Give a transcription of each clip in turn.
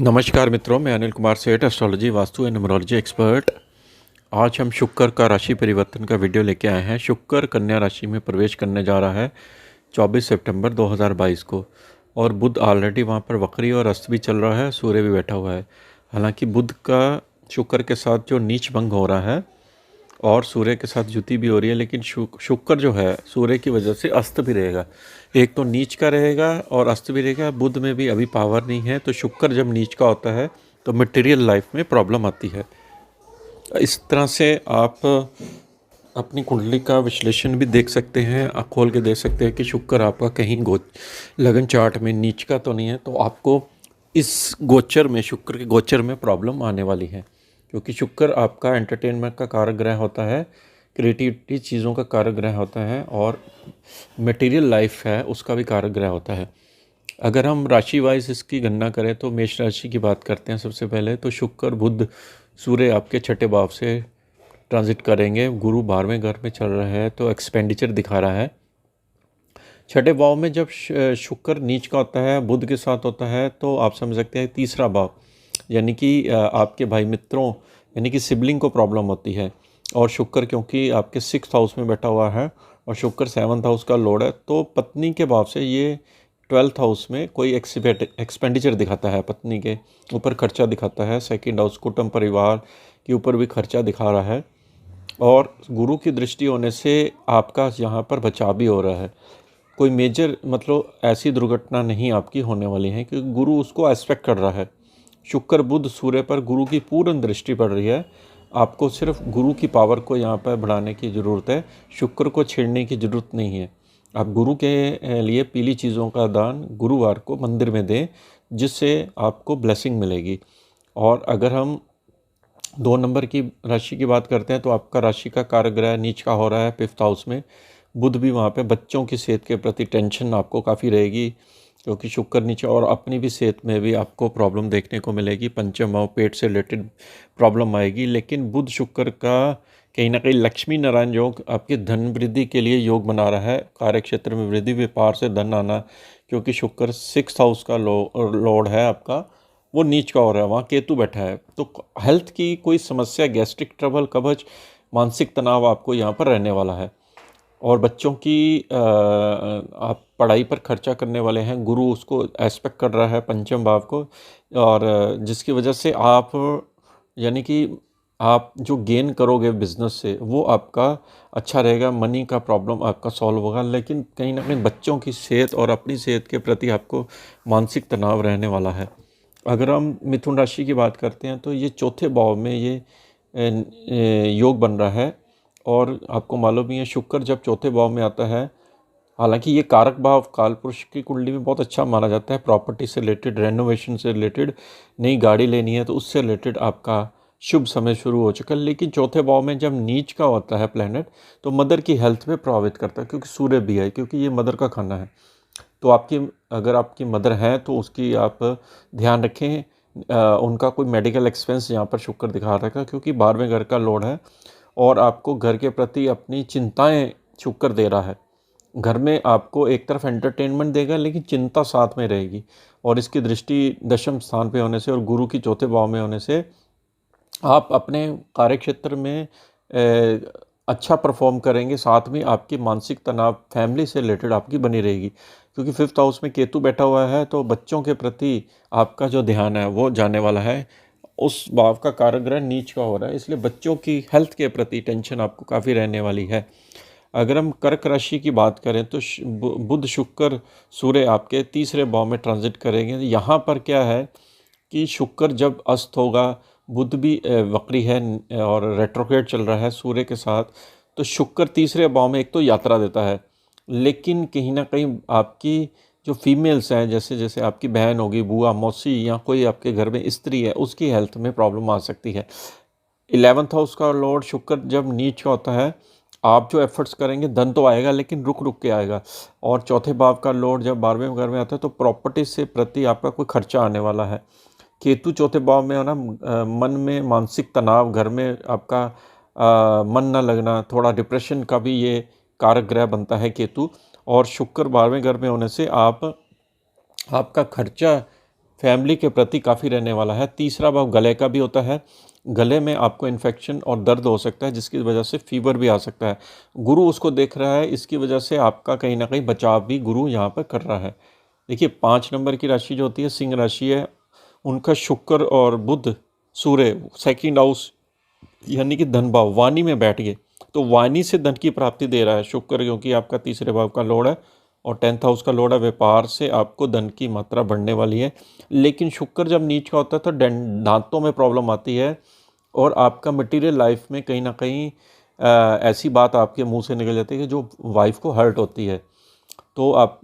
नमस्कार मित्रों, मैं अनिल कुमार सेठ, astrology, vastu and numerology expert. आज हम शुक्र का राशि परिवर्तन का वीडियो लेके आए हैं। शुक्र कन्या राशि में प्रवेश करने जा रहा है 24 सितंबर 2022 को, और बुध ऑलरेडी वहां पर वक्री और अस्त भी चल रहा है, सूर्य भी बैठा हुआ है। हालांकि बुध का शुक्र के साथ जो नीच भंग हो रहा है और सूर्य के साथ युति भी हो रही है, लेकिन शुक्र जो है सूर्य की वजह से अस्त भी रहेगा। एक तो नीच का रहेगा और अस्त भी रहेगा। बुध में भी अभी पावर नहीं है, तो शुक्र जब नीच का होता है तो मटेरियल लाइफ में प्रॉब्लम आती है। इस तरह से आप अपनी कुंडली का विश्लेषण भी देख सकते हैं, खोल के देख सकते हैं कि शुक्र आपका कहीं लगन चार्ट में नीच का तो नहीं है, तो आपको इस गोचर में, शुक्र के गोचर में प्रॉब्लम आने वाली है। क्योंकि शुक्र आपका एंटरटेनमेंट का कारक ग्रह होता है, क्रिएटिविटी चीज़ों का कारक ग्रह होता है, और मटेरियल लाइफ है उसका भी कारक ग्रह होता है। अगर हम राशि वाइज इसकी गणना करें तो मेष राशि की बात करते हैं सबसे पहले। तो शुक्र बुध सूर्य आपके छठे भाव से ट्रांजिट करेंगे। गुरु 12वें घर में चल रहा है, तो एक्सपेंडिचर दिखा रहा है। छठे भाव में जब शुक्र नीच का होता है, बुध के साथ होता है, तो आप समझ सकते हैं तीसरा भाव, यानी कि आपके भाई मित्रों यानी कि सिबलिंग को प्रॉब्लम होती है। और शुक्र क्योंकि आपके 6th हाउस में बैठा हुआ है और शुक्र 7th हाउस का लॉर्ड है, तो पत्नी के भाव से ये 12th हाउस में कोई एक्सपेंडिचर दिखाता है, पत्नी के ऊपर खर्चा दिखाता है। सेकंड हाउस कुटुंब परिवार के ऊपर भी खर्चा दिखा रहा है, और गुरु की दृष्टि होने से आपका यहाँ पर बचाव भी हो रहा है। कोई मेजर मतलब ऐसी दुर्घटना नहीं आपकी होने वाली है, क्योंकि गुरु उसको एस्पेक्ट कर रहा है। शुक्र बुध सूर्य पर गुरु की पूर्ण दृष्टि पड़ रही है। आपको सिर्फ गुरु की पावर को यहाँ पर बढ़ाने की ज़रूरत है, शुक्र को छेड़ने की ज़रूरत नहीं है। आप गुरु के लिए पीली चीज़ों का दान गुरुवार को मंदिर में दें, जिससे आपको ब्लेसिंग मिलेगी। और अगर हम 2 नंबर की राशि की बात करते हैं, तो आपका राशि का कारक ग्रह नीच का हो रहा है 5th हाउस में। बुध भी वहाँ पे बच्चों की सेहत के प्रति टेंशन आपको काफ़ी रहेगी, क्योंकि शुक्र नीचे, और अपनी भी सेहत में भी आपको प्रॉब्लम देखने को मिलेगी। पंचम भाव, पेट से रिलेटेड प्रॉब्लम आएगी। लेकिन बुध शुक्र का कहीं ना कहीं लक्ष्मी नारायण योग आपकी धन वृद्धि के लिए योग बना रहा है। कार्य क्षेत्र में वृद्धि, व्यापार से धन आना, क्योंकि शुक्र 6th हाउस का लॉर्ड है आपका, वो नीच का हो रहा है, वहाँ केतु बैठा है। तो हेल्थ की कोई समस्या, गैस्ट्रिक ट्रबल, कब्ज, मानसिक तनाव आपको यहाँ पर रहने वाला है। और बच्चों की आप पढ़ाई पर खर्चा करने वाले हैं, गुरु उसको एस्पेक्ट कर रहा है पंचम भाव को, और जिसकी वजह से आप यानी कि आप जो गेन करोगे बिजनेस से वो आपका अच्छा रहेगा। मनी का प्रॉब्लम आपका सॉल्व होगा, लेकिन कहीं ना कहीं बच्चों की सेहत और अपनी सेहत के प्रति आपको मानसिक तनाव रहने वाला है। अगर हम मिथुन राशि की बात करते हैं, तो ये चौथे भाव में ये योग बन रहा है। और आपको मालूम ही है, शुक्र जब चौथे भाव में आता है, हालांकि ये कारक भाव कालपुरुष की कुंडली में बहुत अच्छा माना जाता है। प्रॉपर्टी से रिलेटेड, रेनोवेशन से रिलेटेड, नई गाड़ी लेनी है तो उससे रिलेटेड आपका शुभ समय शुरू हो चुका है। लेकिन चौथे भाव में जब नीच का होता है प्लैनेट, तो मदर की हेल्थ पे प्रभावित करता है, क्योंकि सूर्य भी है, क्योंकि ये मदर का खाना है। तो अगर आपकी मदर है तो उसकी आप ध्यान रखें। उनका कोई मेडिकल एक्सपेंस यहाँ पर शुक्र दिखा रहा है, क्योंकि 12वें घर का लॉर्ड है, और आपको घर के प्रति अपनी चिंताएं शुक्र दे रहा है। घर में आपको एक तरफ एंटरटेनमेंट देगा, लेकिन चिंता साथ में रहेगी। और इसकी दृष्टि दशम स्थान पे होने से और गुरु की चौथे भाव में होने से आप अपने कार्यक्षेत्र में अच्छा परफॉर्म करेंगे। साथ में आपकी मानसिक तनाव फैमिली से रिलेटेड आपकी बनी रहेगी, क्योंकि 5th हाउस में केतु बैठा हुआ है, तो बच्चों के प्रति आपका जो ध्यान है वो जाने वाला है। उस भाव का कारक ग्रह नीच का हो रहा है, इसलिए बच्चों की हेल्थ के प्रति टेंशन आपको काफ़ी रहने वाली है। अगर हम कर्क राशि की बात करें, तो बुध शुक्र सूर्य आपके तीसरे भाव में ट्रांजिट करेंगे। यहाँ पर क्या है कि शुक्र जब अस्त होगा, बुध भी वक्री है और रेट्रोग्रेड चल रहा है सूर्य के साथ, तो शुक्र तीसरे भाव में एक तो यात्रा देता है, लेकिन कहीं ना कहीं आपकी जो फीमेल्स हैं, जैसे जैसे आपकी बहन होगी, बुआ, मौसी, या कोई आपके घर में स्त्री है, उसकी हेल्थ में प्रॉब्लम आ सकती है। 11th हाउस का लॉर्ड शुक्र जब नीच का होता है, आप जो एफर्ट्स करेंगे धन तो आएगा, लेकिन रुक रुक के आएगा। और चौथे भाव का लॉर्ड जब 12वें घर में आता है, तो प्रॉपर्टी से प्रति आपका कोई खर्चा आने वाला है। केतु चौथे भाव में होना, मन में मानसिक तनाव, घर में आपका मन न लगना, थोड़ा डिप्रेशन का भी ये कारक ग्रह बनता है केतु। और शुक्र 12वें घर में होने से आपका खर्चा फैमिली के प्रति काफ़ी रहने वाला है। तीसरा भाव गले का भी होता है। गले में आपको इन्फेक्शन और दर्द हो सकता है, जिसकी वजह से फीवर भी आ सकता है। गुरु उसको देख रहा है, इसकी वजह से आपका कहीं ना कहीं बचाव भी गुरु यहाँ पर कर रहा है। देखिए 5 नंबर की राशि जो होती है सिंह राशि है, उनका शुक्र और बुध सूर्य सेकंड हाउस यानी कि धन भाव वाणी में बैठ गए, तो वाणी से धन की प्राप्ति दे रहा है शुक्र, क्योंकि आपका तीसरे भाव का लॉर्ड है और 10th हाउस का लॉर्ड है। व्यापार से आपको धन की मात्रा बढ़ने वाली है। लेकिन शुक्र जब नीच का होता है तो दांतों में प्रॉब्लम आती है और आपका मटेरियल लाइफ में कहीं ना कहीं ऐसी बात आपके मुंह से निकल जाती है कि जो वाइफ को हर्ट होती है। तो आप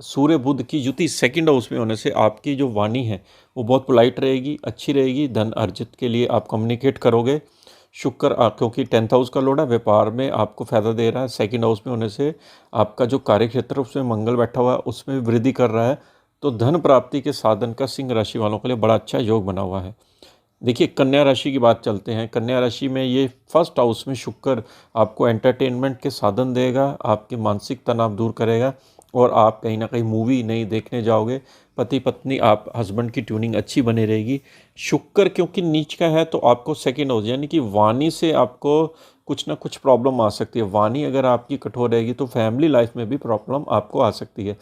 सूर्य बुध की युति सेकंड हाउस में होने से आपकी जो वाणी है वो बहुत पोलाइट रहेगी, अच्छी रहेगी। धन अर्जित के लिए आप कम्युनिकेट करोगे। शुक्र क्योंकि 10th हाउस का लॉर्ड है, व्यापार में आपको फ़ायदा दे रहा है। सेकंड हाउस में होने से आपका जो कार्य क्षेत्र उसमें मंगल बैठा हुआ है उसमें वृद्धि कर रहा है। तो धन प्राप्ति के साधन का सिंह राशि वालों के लिए बड़ा अच्छा योग बना हुआ है। देखिए कन्या राशि की बात चलते हैं। कन्या राशि में ये फर्स्ट हाउस में शुक्र आपको एंटरटेनमेंट के साधन देगा, आपके मानसिक तनाव दूर करेगा और आप कहीं ना कहीं मूवी नहीं देखने जाओगे। पति पत्नी आप हस्बैंड की ट्यूनिंग अच्छी बनी रहेगी। शुक्र क्योंकि नीच का है तो आपको सेकेंड हाउस यानी कि वाणी से आपको कुछ ना कुछ प्रॉब्लम आ सकती है। वाणी अगर आपकी कठोर रहेगी तो फैमिली लाइफ में भी प्रॉब्लम आपको आ सकती है।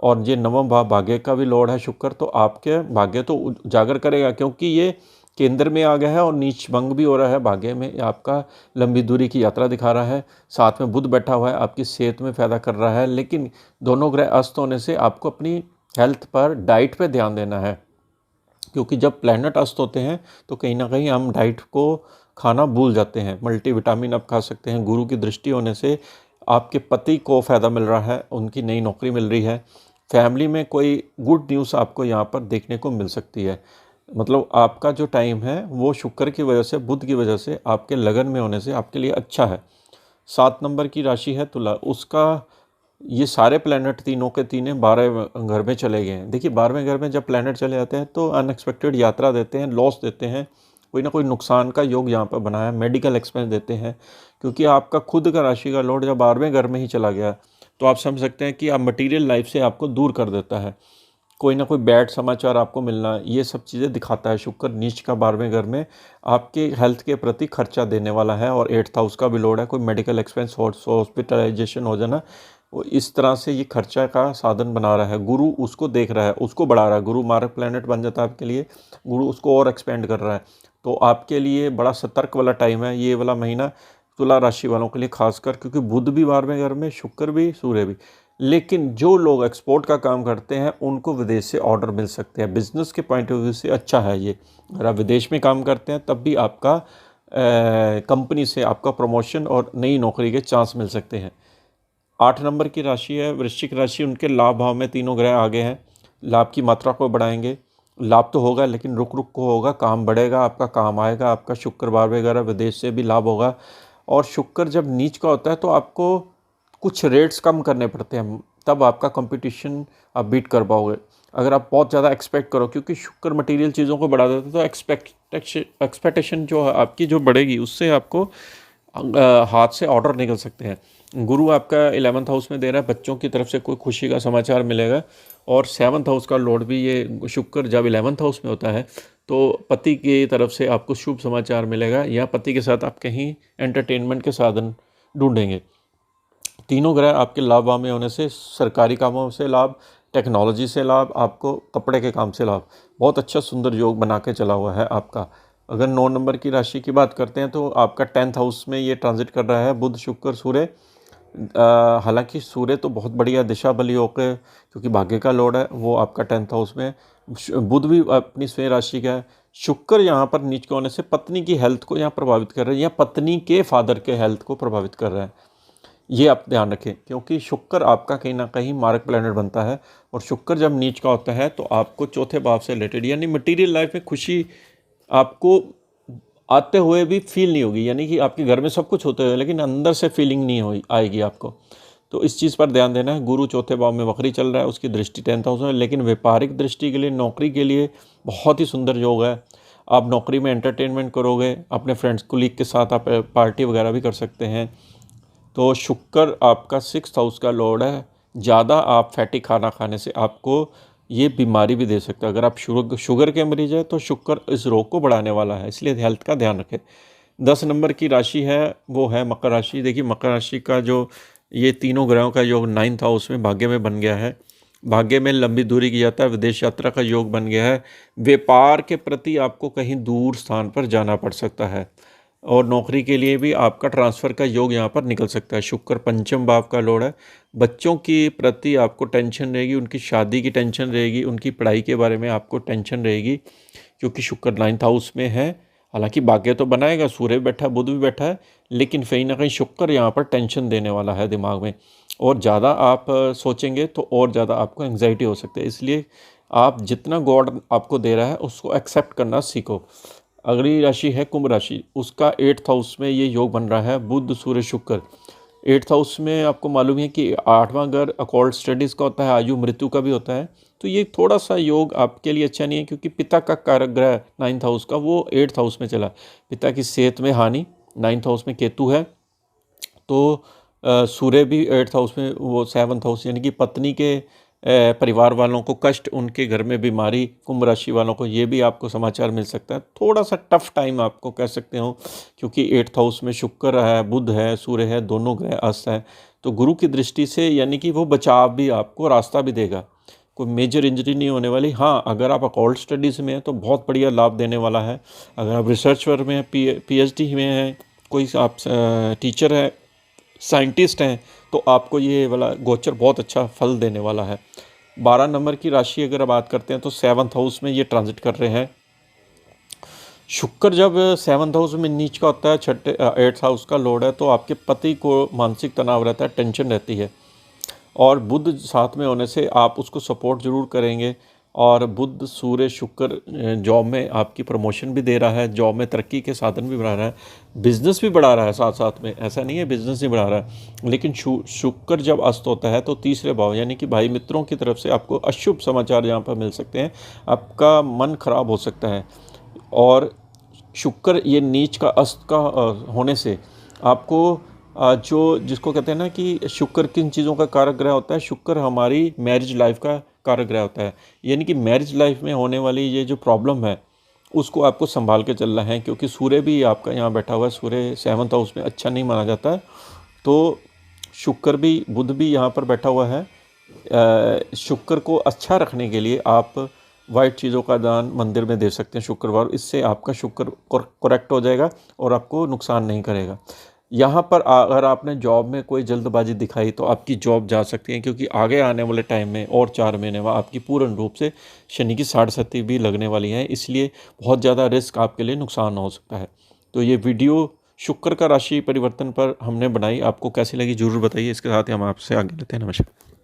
और ये नवम भाव भाग्य का भी लॉर्ड है शुक्र, तो आपके भाग्य तो उजागर करेगा क्योंकि ये केंद्र में आ गया है और नीच भंग भी हो रहा है। भाग्य में आपका लंबी दूरी की यात्रा दिखा रहा है। साथ में बुध बैठा हुआ है, आपकी सेहत में फ़ायदा कर रहा है। लेकिन दोनों ग्रह अस्त होने से आपको अपनी हेल्थ पर, डाइट पे ध्यान देना है, क्योंकि जब प्लैनेट अस्त होते हैं तो कहीं ना कहीं हम डाइट को खाना भूल जाते हैं। मल्टीविटामिन आप खा सकते हैं। गुरु की दृष्टि होने से आपके पति को फ़ायदा मिल रहा है, उनकी नई नौकरी मिल रही है। फैमिली में कोई गुड न्यूज़ आपको यहाँ पर देखने को मिल सकती है। मतलब आपका जो टाइम है वो शुक्र की वजह से, बुध की वजह से, आपके लगन में होने से आपके लिए अच्छा है। 7 नंबर की राशि है तुला, उसका ये सारे प्लैनेट तीनों के तीनों 12वें घर में चले गए हैं। देखिए 12वें घर में जब प्लैनेट चले जाते हैं तो अनएक्सपेक्टेड यात्रा देते हैं, लॉस देते हैं, कोई ना कोई नुकसान का योग यहाँ पर बना है। मेडिकल एक्सपेंस देते हैं, क्योंकि आपका खुद का राशि का लॉर्ड जब 12वें घर में ही चला गया तो आप समझ सकते हैं कि आप मटीरियल लाइफ से आपको दूर कर देता है। कोई ना कोई बैड समाचार आपको मिलना, ये सब चीज़ें दिखाता है। शुक्र नीच का 12वें घर में आपके हेल्थ के प्रति खर्चा देने वाला है और 8th हाउस का भी लोड है। कोई मेडिकल एक्सपेंस, हॉस्पिटलाइजेशन हो जाना, वो इस तरह से ये खर्चा का साधन बना रहा है। गुरु उसको देख रहा है, उसको बढ़ा रहा है। गुरु मार्ग प्लैनेट बन जाता है आपके लिए, गुरु उसको और एक्सपेंड कर रहा है। तो आपके लिए बड़ा सतर्क वाला टाइम है ये वाला महीना तुला राशि वालों के लिए खासकर, क्योंकि बुध भी 12वें घर में, शुक्र भी, सूर्य भी। लेकिन जो लोग एक्सपोर्ट का काम करते हैं उनको विदेश से ऑर्डर मिल सकते हैं। बिजनेस के पॉइंट ऑफ व्यू से अच्छा है ये। अगर आप विदेश में काम करते हैं तब भी आपका कंपनी से आपका प्रमोशन और नई नौकरी के चांस मिल सकते हैं। 8 नंबर की राशि है वृश्चिक राशि, उनके लाभ भाव में तीनों ग्रह आगे हैं। लाभ की मात्रा को बढ़ाएंगे। लाभ तो होगा लेकिन रुक रुक को होगा, काम बढ़ेगा, आपका काम आएगा। आपका शुक्र 12वें घर, विदेश से भी लाभ होगा। और शुक्र जब नीच का होता है तो आपको कुछ रेट्स कम करने पड़ते हैं, तब आपका कंपटीशन आप बीट कर पाओगे। अगर आप बहुत ज़्यादा एक्सपेक्ट करो, क्योंकि शुक्र मटेरियल चीज़ों को बढ़ा देता है, तो एक्सपेक्टेशन जो आपकी जो बढ़ेगी उससे आपको हाथ से ऑर्डर निकल सकते हैं। गुरु आपका 11th हाउस में दे रहा है, बच्चों की तरफ से कोई खुशी का समाचार मिलेगा। और 7th हाउस का लॉर्ड भी ये शुक्र जब 11th हाउस में होता है तो पति की तरफ से आपको शुभ समाचार मिलेगा, या पति के साथ आप कहीं एंटरटेनमेंट के साधन ढूंढेंगे। तीनों ग्रह आपके लाभ भाव में होने से सरकारी कामों से लाभ, टेक्नोलॉजी से लाभ, आपको कपड़े के काम से लाभ, बहुत अच्छा सुंदर योग बना के चला हुआ है आपका। अगर 9 नंबर की राशि की बात करते हैं तो आपका 10th हाउस में ये ट्रांजिट कर रहा है बुध शुक्र सूर्य। हालांकि सूर्य तो बहुत बढ़िया दिशा बली होकर, क्योंकि भाग्य का लॉर्ड है, वो आपका 10th हाउस में। बुध भी अपनी स्वयं राशि का है। शुक्र यहाँ पर नीच के होने से पत्नी की हेल्थ को यहाँ प्रभावित कर रहे हैं, या पत्नी के फादर के हेल्थ को प्रभावित कर रहा है। ये आप ध्यान रखें, क्योंकि शुक्र आपका कहीं ना कहीं मार्ग प्लैनेट बनता है। और शुक्र जब नीच का होता है तो आपको चौथे भाव से रिलेटेड, यानी मटेरियल लाइफ में खुशी आपको आते हुए भी फील नहीं होगी। यानी कि आपके घर में सब कुछ होते हुए लेकिन अंदर से फीलिंग नहीं हो आएगी आपको। तो इस चीज़ पर ध्यान देना है। गुरु चौथे भाव में वक्री चल रहा है, उसकी दृष्टि 10th हाउस में, लेकिन व्यापारिक दृष्टि के लिए, नौकरी के लिए बहुत ही सुंदर योग है। आप नौकरी में एंटरटेनमेंट करोगे, अपने फ्रेंड्स कोलीग के साथ आप पार्टी वगैरह भी कर सकते हैं। तो शुक्र आपका 6th हाउस का लॉर्ड है। ज़्यादा आप फैटी खाना खाने से आपको ये बीमारी भी दे सकता है। अगर आप शुगर के मरीज हैं तो शुक्र इस रोग को बढ़ाने वाला है, इसलिए हेल्थ का ध्यान रखें। 10 नंबर की राशि है वो है मकर राशि। देखिए मकर राशि का जो ये तीनों ग्रहों का योग 9th हाउस में भाग्य में बन गया है। भाग्य में लंबी दूरी की जाता है, विदेश यात्रा का योग बन गया है। व्यापार के प्रति आपको कहीं दूर स्थान पर जाना पड़ सकता है और नौकरी के लिए भी आपका ट्रांसफ़र का योग यहाँ पर निकल सकता है। शुक्र पंचम भाव का लॉर्ड है। बच्चों के प्रति आपको टेंशन रहेगी, उनकी शादी की टेंशन रहेगी, उनकी पढ़ाई के बारे में आपको टेंशन रहेगी, क्योंकि शुक्र 9th हाउस में है। हालांकि भाग्य तो बनाएगा, सूर्य भी बैठा है, बुध भी बैठा है, लेकिन कहीं ना कहीं शुक्र यहाँ पर टेंशन देने वाला है दिमाग में। और ज़्यादा आप सोचेंगे तो और ज़्यादा आपको एंग्जाइटी हो सकती है, इसलिए आप जितना गॉड आपको दे रहा है उसको एक्सेप्ट करना सीखो। अगली राशि है कुंभ राशि। उसका 8th हाउस में ये योग बन रहा है, बुध सूर्य शुक्र। 8th हाउस में आपको मालूम है कि 8वां घर अकॉल्ड स्टडीज़ का होता है, आयु मृत्यु का भी होता है। तो ये थोड़ा सा योग आपके लिए अच्छा नहीं है, क्योंकि पिता का कारक ग्रह 9th हाउस का वो 8th हाउस में चला। पिता की सेहत में हानि, 9th हाउस में केतु है। तो सूर्य भी 8th हाउस में, वो 7th हाउस, यानी कि पत्नी के परिवार वालों को कष्ट, उनके घर में बीमारी, कुंभ राशि वालों को ये भी आपको समाचार मिल सकता है। थोड़ा सा टफ टाइम आपको कह सकते हो, क्योंकि 8th हाउस में शुक्र है, बुध है, सूर्य है, दोनों ग्रह अस्त हैं। तो गुरु की दृष्टि से यानी कि वो बचाव भी आपको रास्ता भी देगा, कोई मेजर इंजरी नहीं होने वाली। हाँ, अगर आप अकॉल्ड स्टडीज़ में हैं तो बहुत बढ़िया लाभ देने वाला है। अगर आप रिसर्च वर्क में हैं, PhD में हैं, कोई आप टीचर है, साइंटिस्ट हैं, तो आपको ये वाला गोचर बहुत अच्छा फल देने वाला है। 12 नंबर की राशि अगर बात करते हैं तो 7th हाउस में ये ट्रांजिट कर रहे हैं। शुक्र जब 7th हाउस में नीच का होता है, 8th हाउस का लॉर्ड है, तो आपके पति को मानसिक तनाव रहता है, टेंशन रहती है। और बुध साथ में होने से आप उसको सपोर्ट ज़रूर करेंगे। और बुध सूर्य शुक्र जॉब में आपकी प्रमोशन भी दे रहा है, जॉब में तरक्की के साधन भी बढ़ा रहा है, बिजनेस भी बढ़ा रहा है साथ साथ में। ऐसा नहीं है बिजनेस नहीं बढ़ा रहा है, लेकिन शुक्र जब अस्त होता है तो तीसरे भाव यानी कि भाई मित्रों की तरफ से आपको अशुभ समाचार यहाँ पर मिल सकते हैं, आपका मन खराब हो सकता है। और शुक्र ये नीच का अस्त का होने से आपको जो जिसको कहते हैं ना कि शुक्र किन चीज़ों का कारक ग्रह होता है, शुक्र हमारी मैरिज लाइफ का कारक ग्रह होता है। यानी कि मैरिज लाइफ में होने वाली ये जो प्रॉब्लम है उसको आपको संभाल के चलना है, क्योंकि सूर्य भी आपका यहाँ बैठा हुआ है। सूर्य 7th हाउस में अच्छा नहीं माना जाता है, तो शुक्र भी, बुध भी यहाँ पर बैठा हुआ है। शुक्र को अच्छा रखने के लिए आप वाइट चीज़ों का दान मंदिर में दे सकते हैं शुक्रवार, इससे आपका शुक्र करेक्ट हो जाएगा और आपको नुकसान नहीं करेगा। यहाँ पर अगर आपने जॉब में कोई जल्दबाजी दिखाई तो आपकी जॉब जा सकती है, क्योंकि आगे आने वाले टाइम में और 4 महीने में आपकी पूर्ण रूप से शनि की 6.5 भी लगने वाली है, इसलिए बहुत ज़्यादा रिस्क आपके लिए नुकसान हो सकता है। तो ये वीडियो शुक्र का राशि परिवर्तन पर हमने बनाई, आपको कैसी लगी ज़रूर बताइए। इसके साथ ही हम आपसे आगे लेते हैं। नमस्कार।